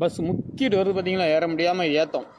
Bus முக்கிட்டு வருது பார்த்தீங்களா, ஏற முடியாமல் ஏத்தம்.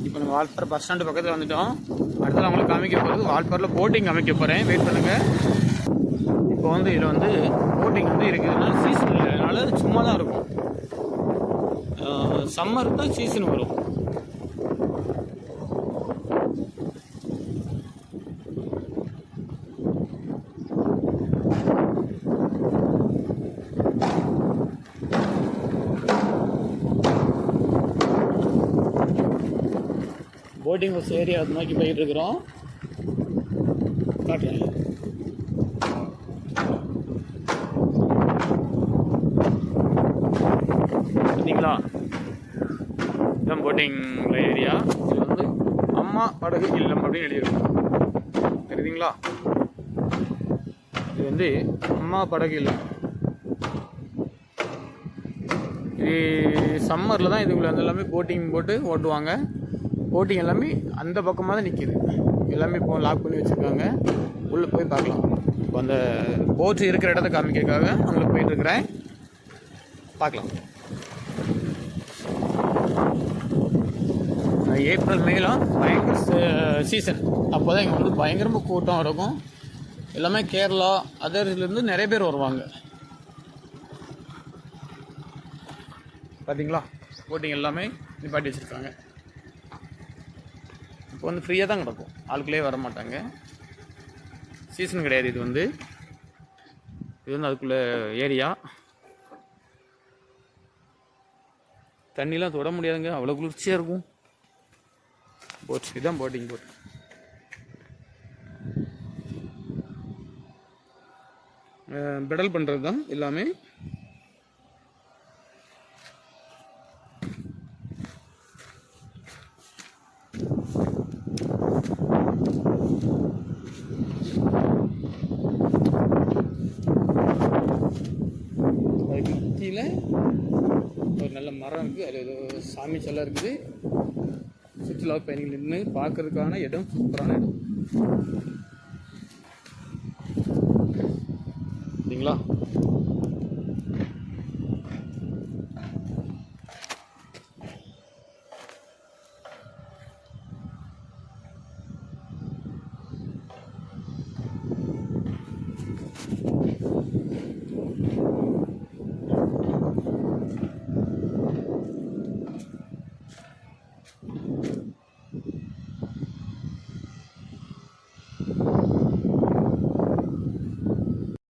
இப்போ நம்ம வால்பாறை பஸ் ஸ்டாண்டு பக்கத்தில் வந்துட்டோம். அடுத்தது அவங்களுக்கு காமிக்க போகிறது வால்பாறையில் போட்டிங் காமிக்க போகிறேன். வெயிட் பண்ணுங்கள். இப்போ வந்து இதில் வந்து போட்டிங் வந்து இருக்குதுன்னா சீசன் இல்லை, அதனால் சும்மா தான் இருக்கும். சம்மர் தான் சீசன் வரும். போட்டிங் பஸ் ஏரியா நோக்கி போயிட்டு இருக்கிறோம். காட்டுறேன். பார்த்தீங்களா, இதுதான் போட்டிங் ஏரியா. இது வந்து அம்மா படகு இல்லம் அப்படின்னு எழுதியிருக்கோம். தெரியுதுங்களா, இது வந்து அம்மா படகு இல்லம். இது சம்மரில் தான் இதுக்குள்ள எல்லாமே போட்டிங் போட்டு ஓட்டுவாங்க. போட்டிங் எல்லாமே அந்த பக்கமாக தான் நிற்கிது. எல்லாமே இப்போ லாக் பண்ணி வச்சுருக்காங்க. உள்ளே போய் பார்க்கலாம். இப்போ அந்த போட் இருக்கிற இடத்த காமிக்கிறதுக்காக அங்கே போயிட்டுருக்கிறேன். பார்க்கலாம். ஏப்ரல் மேலாம் பயங்கர சீசன். அப்போ தான் இங்கே வந்து பயங்கரமாக கூட்டம் இருக்கும். எல்லாமே கேரளா அதர்லேருந்து நிறைய பேர் வருவாங்க. பார்த்தீங்களா, போட்டிங் எல்லாமே நிப்பாட்டி வச்சுருக்காங்க. இப்போ வந்து ஃப்ரீயாக தான் கிடக்கும், ஆளுக்குள்ளே வர மாட்டாங்க. சீசன் கிடையாது. இது வந்து அதுக்குள்ளே ஏரியா. தண்ணிலாம் தொட முடியாதுங்க, அவ்வளோ குளிர்ச்சியாக இருக்கும். போட் இதுதான் போட்டிங் போட். பெடல் பண்ணுறது தான் எல்லாமே. கீழே ஒரு நல்ல மரம் இருக்குது. அது ஏதோ சாமி சிலை இருக்குது. சுற்றுலா பயணிகள் நின்று பார்க்கறதுக்கான இடம், சூப்பரான இடம். சரிங்களா.